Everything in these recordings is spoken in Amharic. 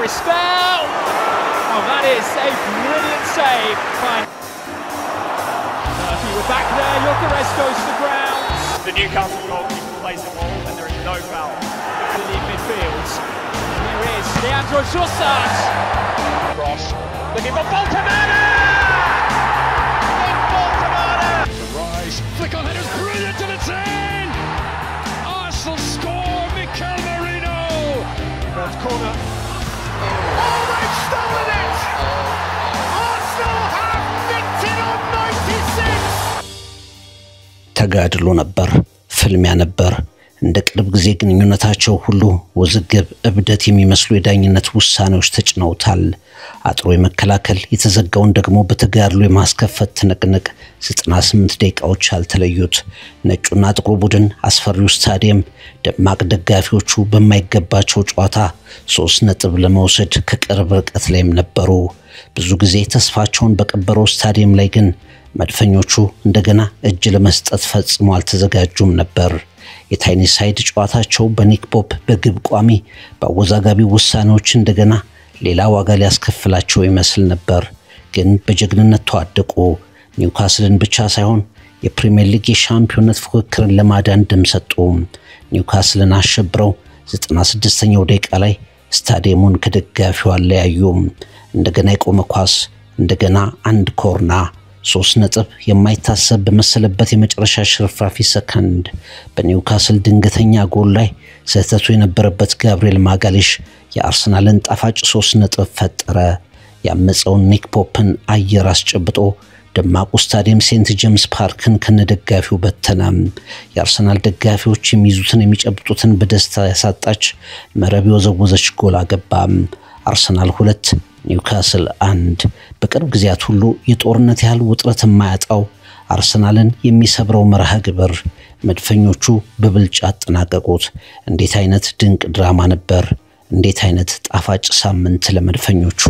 Gareth Bale. Oh, that is a brilliant save. Fine. Murphy, we're back there. Gyökeres goes to the ground. The Newcastle goalkeeper plays the ball and there is no foul. In midfield. Here is Leandro Trossard. Cross. Looking for Boltemana! Boltemana! The rise. Flick on headers. Brilliant to the 10! Arsenal score. Mikel Merino. First corner. Oh, they've stolen it! Arsenal have nicked it on 96! ተጋድሎ ነበር ፍልሚያ ነበር እንደ ቅርብ ጊዜ ግንኙነታቸው ሁሉ ወዝግብ እብደት የሚመስሉ የዳኝነት ውሳኔዎች ተጭነውታል አጥሮ የመከላከል የተዘጋውን ደግሞ በተጋድሎ የማስከፈት ትንቅንቅ 98 ደቂቃዎች አልተለዩት ነጩና ጥቁሩ ቡድን አስፈሪው ስታዲየም ደማቅ ደጋፊዎቹ በማይገባቸው ጨዋታ 3 ነጥብ ለመውሰድ ከቅርብ ርቀት ላይም ነበሩ ብዙ ጊዜ ተስፋቸውን በቀበረው ስታዲየም ላይ ግን መድፈኞቹ እንደገና እጅ ለመስጠት ፈጽሞ አልተዘጋጁም ነበር የታይኒ ሳይድ ጨዋታቸው በኒክ ፖፕ በግብ ቋሚ በአወዛጋቢ ውሳኔዎች እንደገና ሌላ ዋጋ ሊያስከፍላቸው ይመስል ነበር ግን በጀግንነት ተዋደቁ ኒውካስልን ብቻ ሳይሆን የፕሪሚየር ሊግ የሻምፒዮንነት ፉክክርን ለማዳን ደም ሰጡ ኒውካስልን አሸብረው 96ኛው ደቂቃ ላይ ስታዲየሙን ከደጋፊው አለያዩ እንደገና የቆመ ኳስ እንደገና አንድ ኮርና 3 ነጥብ የማይታሰብ በመሰለበት የመጨረሻ ሽርፍራፊ ሰከንድ በኒውካስል ድንገተኛ ጎል ላይ ስህተቱ የነበረበት ጋብሪኤል ማጋሌሽ የአርሰናልን ጣፋጭ 3 ነጥብ ፈጠረ ያመፀውን ኒክ ፖፕን አየር አስጨብጦ ደማቁ ስታዲየም ሴንት ጄምስ ፓርክን ከነደጋፊው በተናም የአርሰናል ደጋፊዎች የሚይዙትን የሚጨብጡትን በደስታ ያሳጣች መረብ የወዘወዘች ጎል አገባም አርሰናል 2 ኒውካስል 1 በቅርብ ጊዜያት ሁሉ የጦርነት ያህል ውጥረት የማያጣው አርሰናልን የሚሰብረው መርሃ ግብር መድፈኞቹ በብልጫ አጠናቀቁት እንዴት አይነት ድንቅ ድራማ ነበር እንዴት አይነት ጣፋጭ ሳምንት ለመድፈኞቹ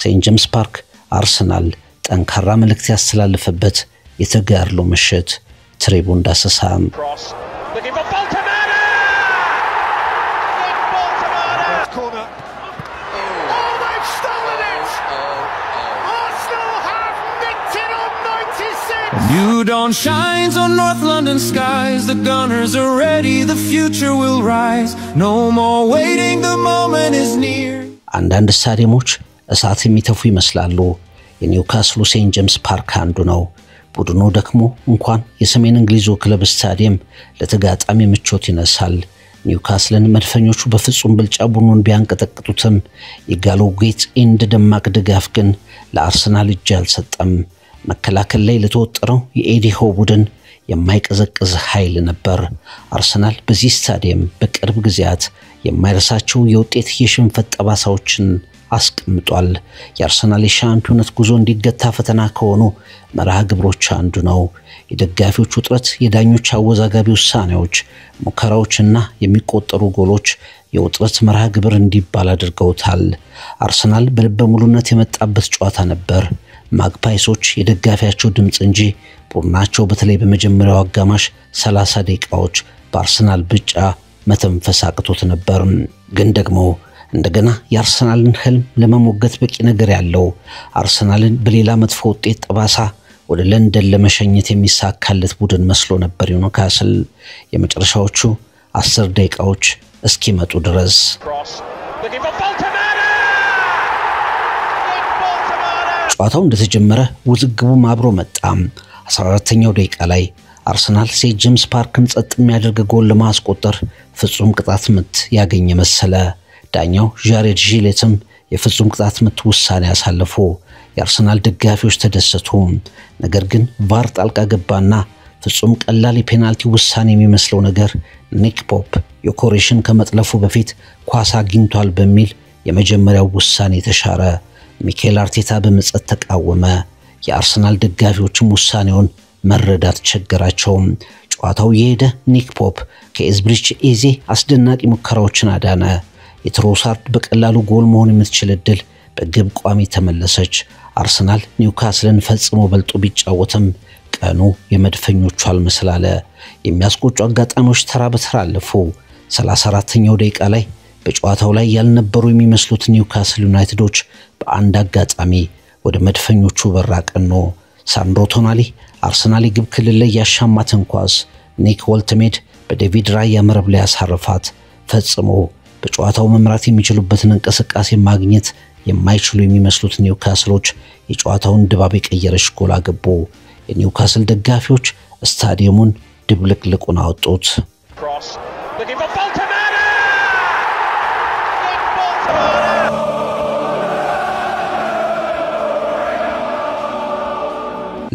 ሴንት ጄምስ ፓርክ አርሰናል ጠንካራ መልእክት ያስተላልፈበት የተጋድሎ ምሽት ትሪቡን ዳሰሳም New dawn shines on North London skies. The Gunners are ready, the future will rise. No more waiting, the moment is near. አንዳንድ ስታዲየሞች እሳት የሚተፉ ይመስላሉ የኒውካስሉ ሴንት ጄምስ ፓርክ አንዱ ነው ቡድኑ ደግሞ እንኳን የሰሜን እንግሊዙ ክለብ ስታዲየም ለተጋጣሚ ምቾት ይነሳል ኒውካስልን መድፈኞቹ በፍጹም ብልጫ ቡድኑን ቢያንቀጠቅጡትም የጋሎጌት ኢንድ ደማቅ ድጋፍ ግን ለአርሰናል እጅ አልሰጠም መከላከል ላይ ለተወጠረው የኤዲሆ ቡድን የማይቀዘቅዝ ኃይል ነበር አርሰናል በዚህ ስታዲየም በቅርብ ጊዜያት የማይረሳቸው የውጤት የሽንፈት ጠባሳዎችን አስቀምጧል የአርሰናል የሻምፒዮንነት ጉዞ እንዲገታ ፈተና ከሆኑ መርሃ ግብሮች አንዱ ነው የደጋፊዎች ውጥረት የዳኞች አወዛጋቢ ውሳኔዎች ሙከራዎችና የሚቆጠሩ ጎሎች የውጥረት መርሃ ግብር እንዲባል አድርገውታል አርሰናል በልበ ሙሉነት የመጣበት ጨዋታ ነበር ማግፓይሶች የደጋፊያቸው ድምጽ እንጂ ቡድናቸው በተለይ በመጀመሪያው አጋማሽ 30 ደቂቃዎች በአርሰናል ብቻ መተንፈስ አቅቶት ነበር ግን ደግሞ እንደገና የአርሰናልን ህልም ለመሞገት በቂ ነገር ያለው አርሰናልን በሌላ መጥፎ ውጤት ጠባሳ ወደ ለንደን ለመሸኘት የሚሳካለት ቡድን መስሎ ነበር ኒውካስል የመጨረሻዎቹ 10 ደቂቃዎች እስኪመጡ ድረስ ጨዋታው እንደተጀመረ ውዝግቡ ማብሮ መጣም 14ኛው ደቂቃ ላይ አርሰናል ሴንት ጄምስ ፓርክን ጸጥ የሚያደርግ ጎል ለማስቆጠር ፍጹም ቅጣት ምት ያገኘ መሰለ ዳኛው ጃሬድ ጂሌትም የፍጹም ቅጣት ምት ውሳኔ ያሳለፉ የአርሰናል ደጋፊዎች ተደሰቱ ነገር ግን ቫር ጣልቃ ገባና ፍጹም ቀላል የፔናልቲ ውሳኔ የሚመስለው ነገር ኒክ ፖፕ የኮሬሽን ከመጥለፉ በፊት ኳስ አግኝቷል በሚል የመጀመሪያው ውሳኔ ተሻረ ሚኬል አርቴታ በመጸት ተቃወመ የአርሰናል ደጋፊዎችም ውሳኔውን መረዳት ቸገራቸው ጨዋታው የሄደ ኒክ ፖፕ ከኤዝብሪች ኤዜ አስደናቂ ሙከራዎችን አዳነ የትሮሳርድ በቀላሉ ጎል መሆን የምትችል እድል በግብ ቋሚ ተመለሰች አርሰናል ኒውካስልን ፈጽሞ በልጦ ቢጫወትም ቀኑ የመድፈኞቹ አልመሰላለ የሚያስቆጩ አጋጣሚዎች ተራ በተራ አለፉ 34ኛው ደቂቃ ላይ በጨዋታው ላይ ያልነበሩ የሚመስሉት ኒውካስል ዩናይትዶች በአንድ አጋጣሚ ወደ መድፈኞቹ በራቀኖ ሳንድሮ ቶናሊ አርሰናል ግብ ክልል ላይ ያሻማትን ኳስ ኒክ ወልትሜድ በዴቪድ ራያ መረብ ላይ ያሳረፋት ፈጽሞ በጨዋታው መምራት የሚችሉበትን እንቅስቃሴ ማግኘት የማይችሉ የሚመስሉት ኒውካስሎች የጨዋታውን ድባብ የቀየረች ጎል አገቡ። የኒውካስል ደጋፊዎች ስታዲየሙን ድብልቅልቁን አወጡት።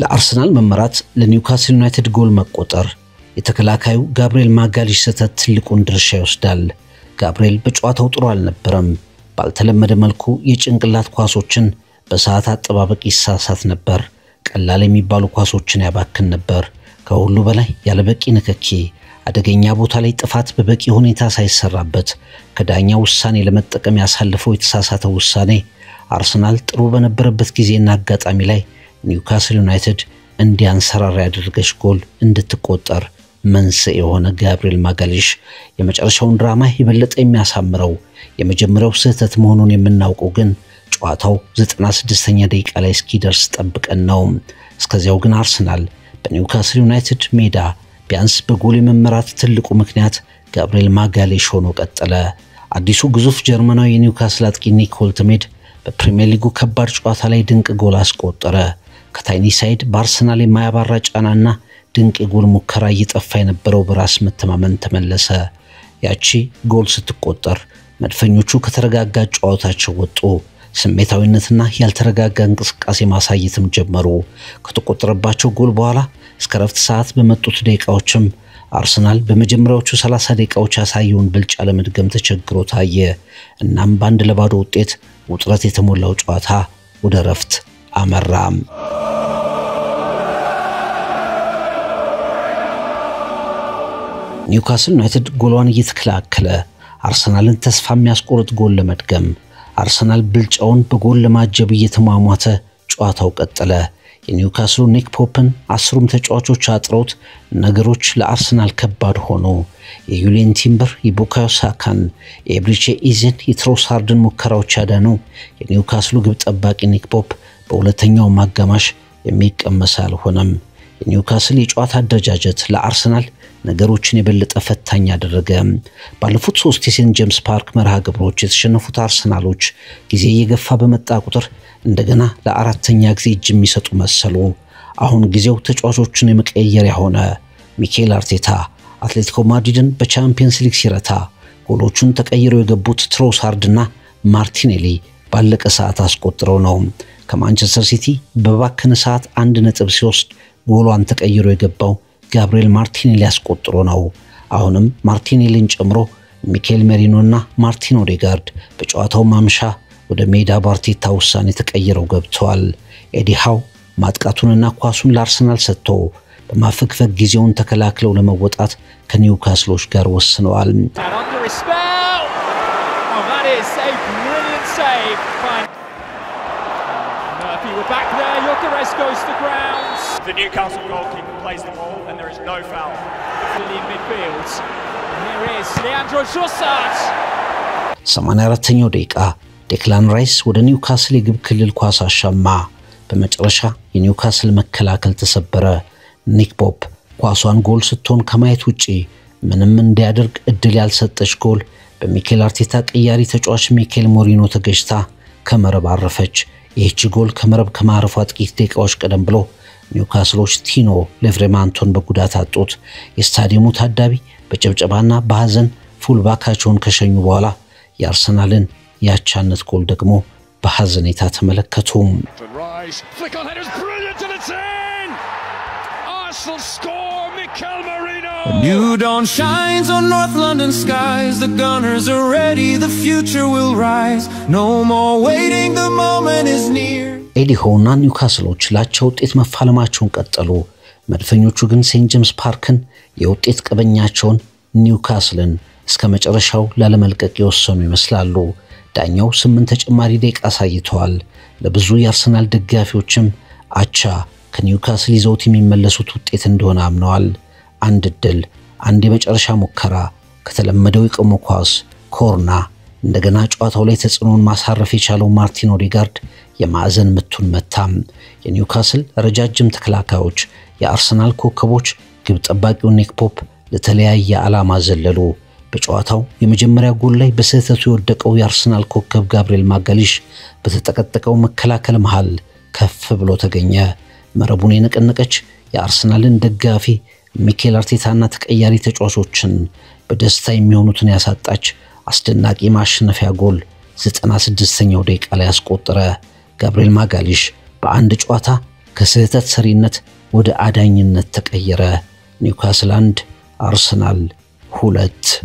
ለአርሰናል መመራት ለኒውካስል ዩናይትድ ጎል መቆጠር የተከላካዩ ጋብሪኤል ማጋሊሽ ስህተት ትልቁን ድርሻ ይወስዳል። ጋብሪኤል በጨዋታው ጥሩ አልነበረም። ባልተለመደ መልኩ የጭንቅላት ኳሶችን በሰዓት አጠባበቅ ይሳሳት ነበር። ቀላል የሚባሉ ኳሶችን ያባክን ነበር። ከሁሉ በላይ ያለበቂ ንክኪ አደገኛ ቦታ ላይ ጥፋት በበቂ ሁኔታ ሳይሰራበት ከዳኛው ውሳኔ ለመጠቀም ያሳለፈው የተሳሳተው ውሳኔ አርሰናል ጥሩ በነበረበት ጊዜና አጋጣሚ ላይ ኒውካስል ዩናይትድ እንዲያንሰራራ ያደረገች ጎል እንድትቆጠር መንስኤ የሆነ ጋብሪኤል ማጋሊሽ የመጨረሻውን ድራማ የበለጠ የሚያሳምረው የመጀመሪያው ስህተት መሆኑን የምናውቀው ግን ጨዋታው 96ኛ ደቂቃ ላይ እስኪደርስ ጠብቀን ነው። እስከዚያው ግን አርሰናል በኒውካስል ዩናይትድ ሜዳ ቢያንስ በጎል የመመራት ትልቁ ምክንያት ጋብሪኤል ማጋሊሽ ሆኖ ቀጠለ። አዲሱ ግዙፍ ጀርመናዊ የኒውካስል አጥቂ ኒክ ወልትሜድ በፕሪሚየር ሊጉ ከባድ ጨዋታ ላይ ድንቅ ጎል አስቆጠረ። ከታይኒ ሳይድ በአርሰናል የማያባራ ጫናና ድንቅ የጎል ሙከራ እየጠፋ የነበረው በራስ መተማመን ተመለሰ። ያቺ ጎል ስትቆጠር መድፈኞቹ ከተረጋጋ ጨዋታቸው ወጡ። ስሜታዊነትና ያልተረጋጋ እንቅስቃሴ ማሳየትም ጀመሩ። ከተቆጠረባቸው ጎል በኋላ እስከ ረፍት ሰዓት በመጡት ደቂቃዎችም አርሰናል በመጀመሪያዎቹ 30 ደቂቃዎች ያሳየውን ብልጫ ለመድገም ተቸግሮ ታየ። እናም በአንድ ለባዶ ውጤት ውጥረት የተሞላው ጨዋታ ወደ ረፍት አመራ። ኒውካስል ዩናይትድ ጎሏን እየተከላከለ አርሰናልን ተስፋ የሚያስቆርጥ ጎል ለመድገም አርሰናል ብልጫውን በጎል ለማጀብ እየተሟሟተ ጨዋታው ቀጠለ። የኒውካስሉ ኒክ ፖፕን 10ሩም ተጫዋቾች አጥረውት ነገሮች ለአርሰናል ከባድ ሆኖ የዩሊየን ቲምበር የቡካዮ ሳካን የኤብሪቼ ኢዜን የትሮሳርድን ሙከራዎች ያዳነው የኒውካስሉ ግብ ጠባቂ ኒክ ፖፕ በሁለተኛው ማጋማሽ የሚቀመስ አልሆነም። የኒውካስል የጨዋታ አደረጃጀት ለአርሰናል ነገሮችን የበለጠ ፈታኝ ያደረገ። ባለፉት 3 የሴንት ጄምስ ፓርክ መርሃ ግብሮች የተሸነፉት አርሰናሎች ጊዜ እየገፋ በመጣ ቁጥር እንደገና ለአራተኛ ጊዜ እጅ የሚሰጡ መሰሉ። አሁን ጊዜው ተጫዋቾችን የመቀየሪያ ሆነ። ሚኬል አርቴታ አትሌቲኮ ማድሪድን በቻምፒየንስ ሊግ ሲረታ ጎሎቹን ተቀይረው የገቡት ትሮሳርድና ማርቲኔሊ ባለቀ ሰዓት አስቆጥረው ነው። ከማንቸስተር ሲቲ በባከነ ሰዓት 1 ነጥብ ሲወስድ ጎሏን ተቀይሮ የገባው ጋብሪኤል ማርቲኔሊ ያስቆጥሮ ነው። አሁንም ማርቲኔሊን ጨምሮ ሚኬል ሜሪኖና ማርቲን ኦዴጋርድ በጨዋታው ማምሻ ወደ ሜዳ ባርቴታ ውሳኔ ተቀይረው ገብተዋል። ኤዲ ሃው ማጥቃቱንና ኳሱን ለአርሰናል ሰጥቶ በማፈግፈግ ጊዜውን ተከላክለው ለመወጣት ከኒውካስሎች ጋር ወስነዋል። The Newcastle goalkeeper plays the ball and there is no foul. In midfield. Here is Leandro Trossard. 84ኛው ደቂቃ ዴክላን ራይስ ወደ ኒውካስል የግብ ክልል ኳስ አሻማ። በመጨረሻ የኒውካስል መከላከል ተሰበረ። ኒክ ፖፕ ኳሷን ጎል ስትሆን ከማየት ውጪ ምንም እንዲያደርግ እድል ያልሰጠች ጎል በሚኬል አርቴታ ቀያሪ ተጫዋች ሚኬል ሞሪኖ ተገጭታ ከመረብ አረፈች። ይህች ጎል ከመረብ ከማረፏ ጥቂት ደቂቃዎች ቀደም ብሎ ኒውካስሎች ቲኖ ሌቭሬማንቶን በጉዳት አጡት። የስታዲየሙ ታዳቢ በጭብጨባና በሐዘን ፉልባካቸውን ከሸኙ በኋላ የአርሰናልን ያቻነት ጎል ደግሞ በሐዘኔታ ተመለከቱ። A new dawn shines on North London skies. The Gunners are ready, the future will rise. No more waiting, the moment is near. ኤዲ ሃውና ኒውካስሎች ላቸው ውጤት መፋለማቸውን ቀጠሉ። መድፈኞቹ ግን ሴንት ጄምስ ፓርክን የውጤት ቀበኛቸውን ኒውካስልን እስከ መጨረሻው ላለመልቀቅ የወሰኑ ይመስላሉ። ዳኛው 8 ተጨማሪ ደቂቃ አሳይተዋል። ለብዙ የአርሰናል ደጋፊዎችም አቻ ከኒውካስል ይዘውት የሚመለሱት ውጤት እንደሆነ አምነዋል። አንድ ድል፣ አንድ የመጨረሻ ሙከራ፣ ከተለመደው የቆመ ኳስ፣ ኮርና፣ እንደገና ጨዋታው ላይ ተጽዕኖን ማሳረፍ የቻለው ማርቲን ኦዴጋርድ የማዕዘን ምቱን መታም። የኒውካስል ረጃጅም ተከላካዮች የአርሰናል ኮከቦች ግብ ጠባቂው ኒክ ፖፕ ለተለያየ ዓላማ ዘለሉ። በጨዋታው የመጀመሪያ ጎል ላይ በስህተቱ የወደቀው የአርሰናል ኮከብ ጋብሪኤል ማጋሊሽ በተጠቀጠቀው መከላከል መሃል ከፍ ብሎ ተገኘ። መረቡን የነቀነቀች የአርሰናልን ደጋፊ ሚኬል አርቴታና ተቀያሪ ተጫዋቾችን በደስታ የሚሆኑትን ያሳጣች አስደናቂ ማሸነፊያ ጎል 96ኛው ደቂቃ ላይ አስቆጠረ። ጋብሪኤል ማጋሊሽ በአንድ ጨዋታ ከስህተት ሰሪነት ወደ አዳኝነት ተቀየረ። ኒውካስል 1 አርሰናል 2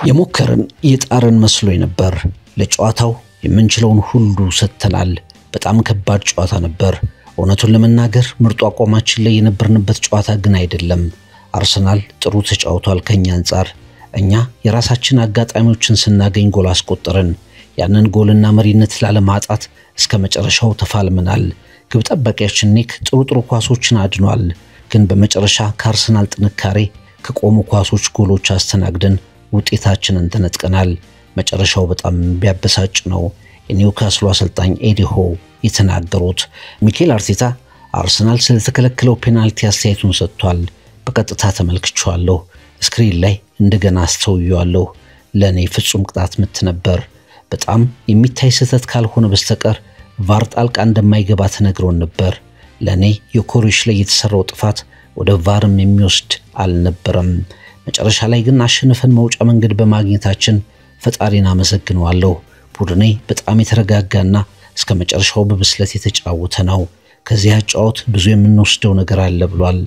የሞከርን የጣርን መስሎኝ ነበር። ለጨዋታው የምንችለውን ሁሉ ሰጥተናል። በጣም ከባድ ጨዋታ ነበር። እውነቱን ለመናገር ምርጡ አቋማችን ላይ የነበርንበት ጨዋታ ግን አይደለም። አርሰናል ጥሩ ተጫውቷል ከኛ አንፃር። እኛ የራሳችን አጋጣሚዎችን ስናገኝ ጎል አስቆጠርን። ያንን ጎልና መሪነት ላለማጣት እስከ መጨረሻው ተፋልመናል። ግብ ጠባቂያችን ኒክ ጥሩ ኳሶችን አድኗል። ግን በመጨረሻ ከአርሰናል ጥንካሬ ከቆሙ ኳሶች ጎሎች አስተናግደን ውጤታችንን ተነጥቀናል። መጨረሻው በጣም ቢያበሳጭ ነው የኒውካስሉ አሰልጣኝ ኤዲ ሆ የተናገሩት። ሚኬል አርቴታ አርሰናል ስለተከለከለው ፔናልቲ አስተያየቱን ሰጥቷል። በቀጥታ ተመልክቻለሁ። ስክሪን ላይ እንደገና አስተውያለሁ። ለኔ ፍጹም ቅጣት ምት ነበር። በጣም የሚታይ ስህተት ካልሆነ በስተቀር ቫር ጣልቃ እንደማይገባ ተነግሮን ነበር። ለኔ የኮሪሽ ላይ የተሰራው ጥፋት ወደ ቫርም የሚወስድ አልነበረም። መጨረሻ ላይ ግን አሸንፈን መውጫ መንገድ በማግኘታችን ፈጣሪን አመሰግናለሁ። ቡድኔ በጣም የተረጋጋና እስከ መጨረሻው በብስለት የተጫወተ ነው። ከዚያ ጨዋታ ብዙ የምንወስደው ነገር አለ ብሏል።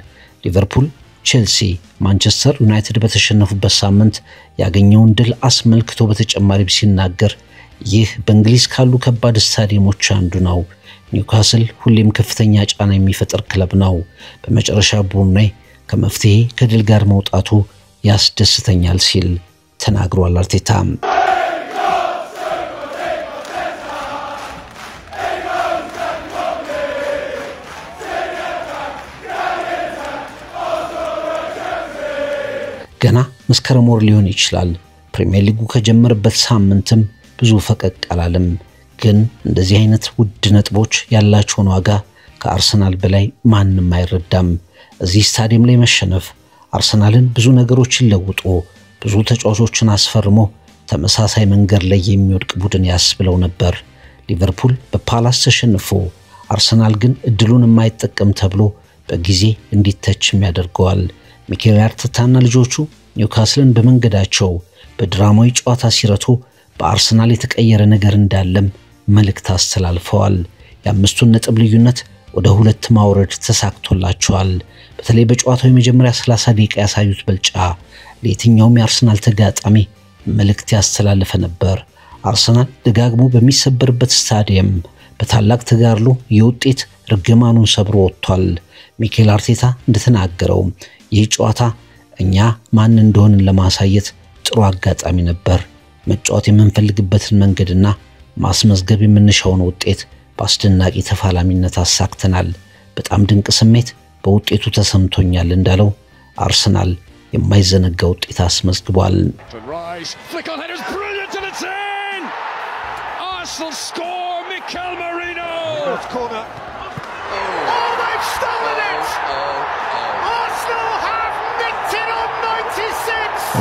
ሊቨርፑል፣ ቼልሲ፣ ማንቸስተር ዩናይትድ በተሸነፉበት ሳምንት ያገኘውን ድል አስመልክቶ በተጨማሪ ሲናገር ይህ በእንግሊዝ ካሉ ከባድ ስታዲየሞች አንዱ ነው። ኒውካስል ሁሌም ከፍተኛ ጫና የሚፈጥር ክለብ ነው። በመጨረሻ ቡድኔ ከመፍትሄ ከድል ጋር መውጣቱ ያስደስተኛል ሲል ተናግሯል አርቴታ። ገና መስከረም ወር ሊሆን ይችላል። ፕሪሚየር ሊጉ ከጀመረበት ሳምንትም ብዙ ፈቀቅ አላለም። ግን እንደዚህ አይነት ውድ ነጥቦች ያላቸውን ዋጋ ከአርሰናል በላይ ማንም አይረዳም። እዚህ ስታዲየም ላይ መሸነፍ አርሰናልን ብዙ ነገሮችን ለውጦ ብዙ ተጫዋቾችን አስፈርሞ ተመሳሳይ መንገድ ላይ የሚወድቅ ቡድን ያስብለው ነበር። ሊቨርፑል በፓላስ ተሸንፎ አርሰናል ግን እድሉን የማይጠቀም ተብሎ በጊዜ እንዲተችም ያደርገዋል። ሚኬል አርቴታና ልጆቹ ኒውካስልን በመንገዳቸው በድራማዊ ጨዋታ ሲረቱ በአርሰናል የተቀየረ ነገር እንዳለም መልእክት አስተላልፈዋል። የአምስቱን ነጥብ ልዩነት ወደ 2 ማውረድ ተሳክቶላቸዋል። በተለይ በጨዋታው የመጀመሪያ 30 ደቂቃ ያሳዩት ብልጫ ለየትኛውም የአርሰናል ተጋጣሚ መልእክት ያስተላልፈ ነበር። አርሰናል ደጋግሞ በሚሰበርበት ስታዲየም በታላቅ ተጋድሎ የውጤት ርግማኑን ሰብሮ ወጥቷል። ሚኬል አርቴታ እንደተናገረው ይህ ጨዋታ እኛ ማን እንደሆንን ለማሳየት ጥሩ አጋጣሚ ነበር። መጫወት የምንፈልግበትን መንገድና ማስመዝገብ የምንሻውን ውጤት በአስደናቂ ተፋላሚነት አሳክተናል። በጣም ድንቅ ስሜት በውጤቱ ተሰምቶኛል እንዳለው አርሰናል የማይዘነጋ ውጤት አስመዝግቧል።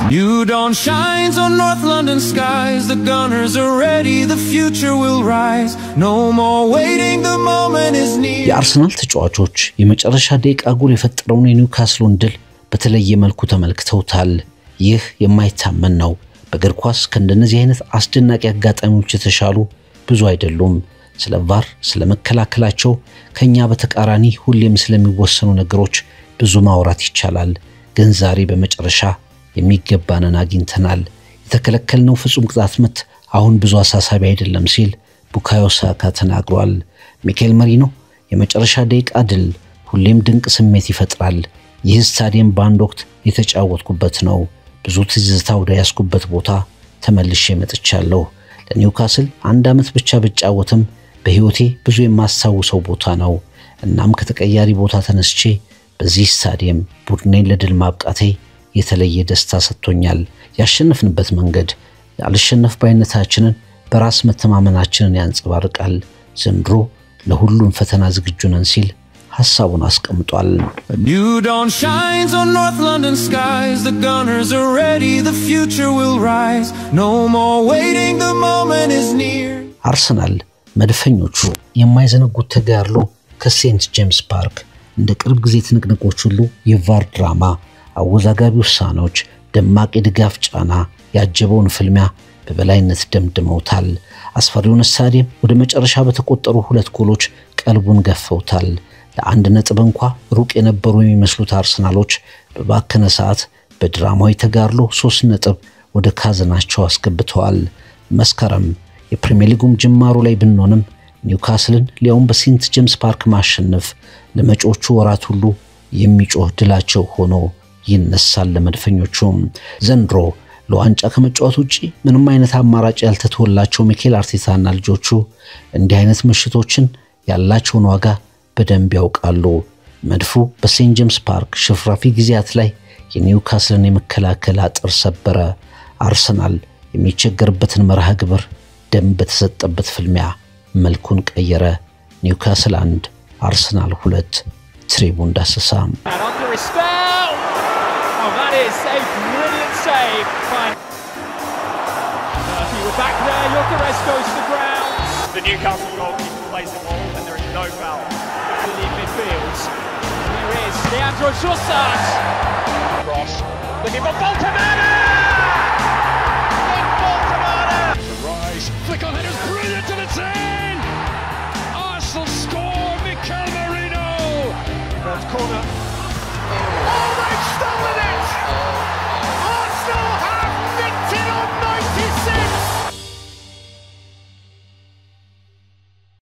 New dawn shines on North London skies. The gunners are ready, the future will rise. No more waiting, the moment is near. የአርሰናል ተጫዋቾች የመጨረሻ ደቂቃ ጎል የፈጠረውን የኒውካስሉን ድል በተለየ መልኩ ተመልክተውታል። ይህ የማይታመን ነው። በእግር ኳስ ከእንደነዚህ አይነት አስደናቂ አጋጣሚዎች የተሻሉ ብዙ አይደሉም። ስለ ቫር ስለ መከላከላቸው ከኛ በተቃራኒ ሁሌም ስለሚወሰኑ ነገሮች ብዙ ማውራት ይቻላል። ግን ዛሬ በመጨረሻ የሚገባንን አግኝተናል። የተከለከልነው ፍጹም ቅጣት ምት አሁን ብዙ አሳሳቢ አይደለም ሲል ቡካዮ ሳካ ተናግሯል። ሚኬል መሪኖ የመጨረሻ ደቂቃ ድል ሁሌም ድንቅ ስሜት ይፈጥራል። ይህ ስታዲየም በአንድ ወቅት የተጫወትኩበት ነው። ብዙ ትዝታ ወደ ያስኩበት ቦታ ተመልሼ መጥቻለሁ። ለኒውካስል 1 ዓመት ብቻ ብጫወትም በህይወቴ ብዙ የማስታውሰው ቦታ ነው። እናም ከተቀያሪ ቦታ ተነስቼ በዚህ ስታዲየም ቡድኔን ለድል ማብቃቴ የተለየ ደስታ ሰጥቶኛል። ያሸነፍንበት መንገድ ያልሸነፍ ባይነታችንን በራስ መተማመናችንን ያንጸባርቃል። ዘንድሮ ለሁሉም ፈተና ዝግጁ ነን ሲል ሐሳቡን አስቀምጧል። A new dawn shines on North London skies. The Gunners are ready, the future will rise. No more waiting, the moment is near. አርሰናል መድፈኞቹ የማይዘነጉት ተጋድሎ ከሴንት ጄምስ ፓርክ እንደ ቅርብ ጊዜ ትንቅንቆች ሁሉ የቫር ድራማ፣ አወዛጋቢ ውሳኔዎች፣ ደማቅ የድጋፍ ጫና ያጀበውን ፍልሚያ በበላይነት ደምድመውታል። አስፈሪውን ስታዲየም ወደ መጨረሻ በተቆጠሩ 2 ጎሎች ቀልቡን ገፈውታል። ለአንድ ነጥብ እንኳን ሩቅ የነበሩ የሚመስሉት አርሰናሎች በባከነ ሰዓት በድራማዊ ተጋድሎ 3 ነጥብ ወደ ካዝናቸው አስገብተዋል። መስከረም የፕሪሚየር ሊጉም ጅማሩ ላይ ብንሆንም ኒውካስልን ሊያውም በሴንት ጄምስ ፓርክ ማሸነፍ ለመጪዎቹ ወራት ሁሉ የሚጮህ ድላቸው ሆኖ ይነሳል። ለመድፈኞቹም ዘንድሮ ለዋንጫ ከመጫወት ውጪ ምንም አይነት አማራጭ ያልተተወላቸው ሚኬል አርቴታና ልጆቹ እንዲህ አይነት ምሽቶችን ያላቸውን ዋጋ በደንብ ያውቃሉ። መድፉ በሴንት ጄምስ ፓርክ ሽፍራፊ ጊዜያት ላይ የኒውካስልን የመከላከል አጥር ሰበረ። አርሰናል የሚቸገርበትን መርሃ ግብር ደም በተሰጠበት ፍልሚያ መልኩን ቀየረ። ኒውካስል 1 አርሰናል 2 ትሪቡን ዳሰሳ። That is a brilliant save by Murphy. We're back there. Gyökeres goes to the ground. The Newcastle goalkeeper plays the ball and there is no foul. In the midfield. There is Leandro Trossard. Cross. Looking for Bolton.